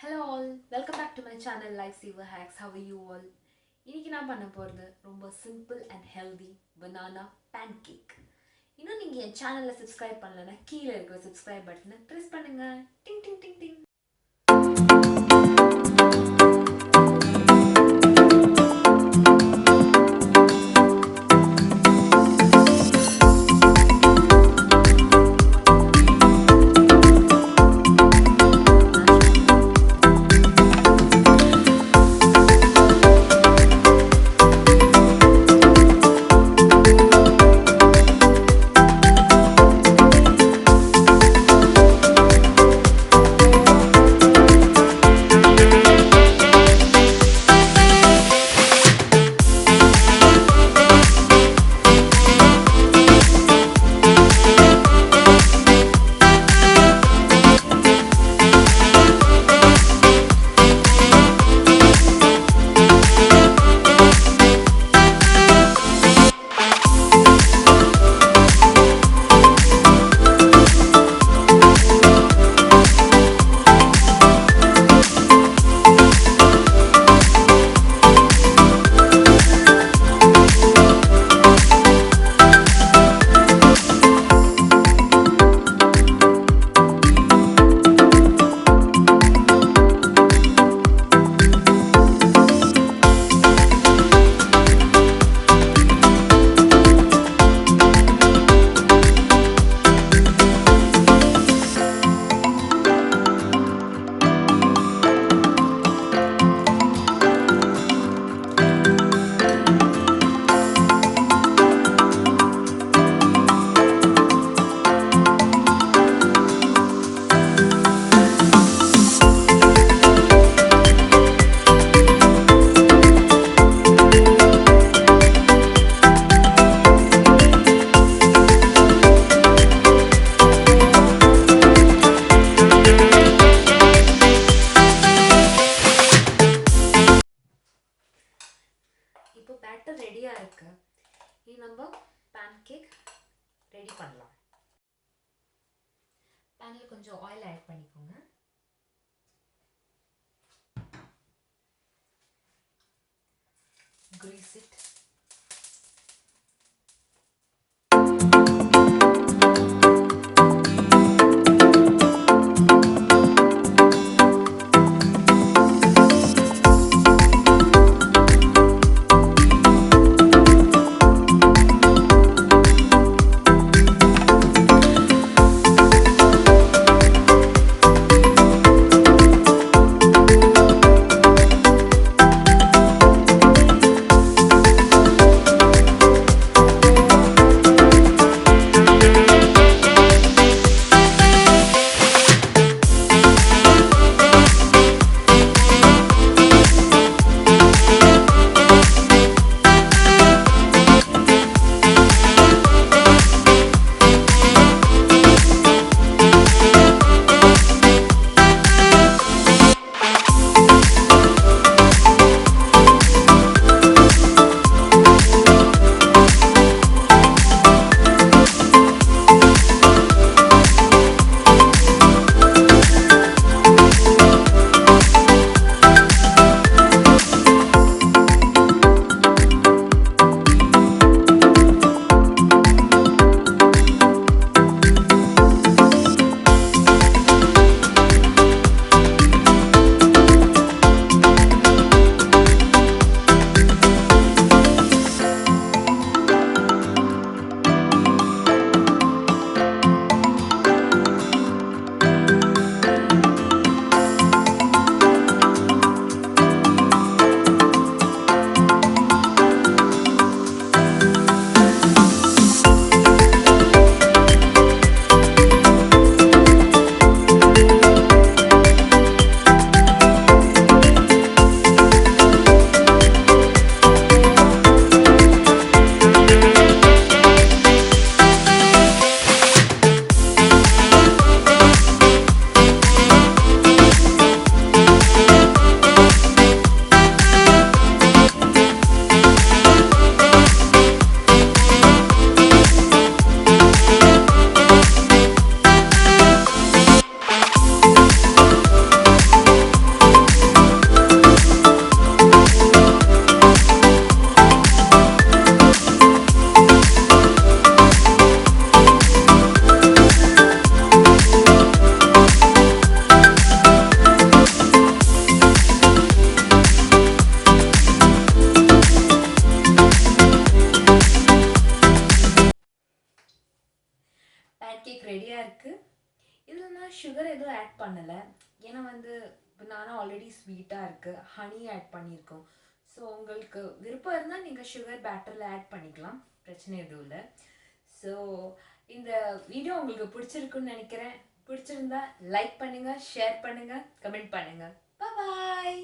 Hello all, welcome back to my channel Lifesaver Hacks. How are you all? இன்னைக்கு நான் பண்ண போறது ரொம்ப simple and healthy banana pancake. இன்னும் நீங்க என் சேனலை சப்ஸ்கிரைப் பண்ணலனா கீழ இருக்கிற subscribe பட்டனை press பண்ணுங்க. டிங் டிங் டிங் டிங். இப்போ பேட்டர் ரெடியா இருக்கு. இனி நம்ம pancake ரெடி பண்ணலாம். பேன்ல கொஞ்சம் ஆயில் ஆட் பண்ணிக்கோங்க. Grease it. சுகர் எதுவும் ஆட் பண்ணலை. ஏன்னா வந்து banana ஆல்ரெடி ஸ்வீட்டாக இருக்குது, ஹனி ஆட் பண்ணியிருக்கோம். ஸோ உங்களுக்கு விருப்பம் இருந்தால் நீங்கள் சுகர் பேட்டரில் ஆட் பண்ணிக்கலாம், பிரச்சனை எதுவும் இல்லை. ஸோ இந்த வீடியோ உங்களுக்கு பிடிச்சிருக்குன்னு நினைக்கிறேன். பிடிச்சிருந்தா லைக் பண்ணுங்கள், ஷேர் பண்ணுங்கள், கமெண்ட் பண்ணுங்கள். பாய்.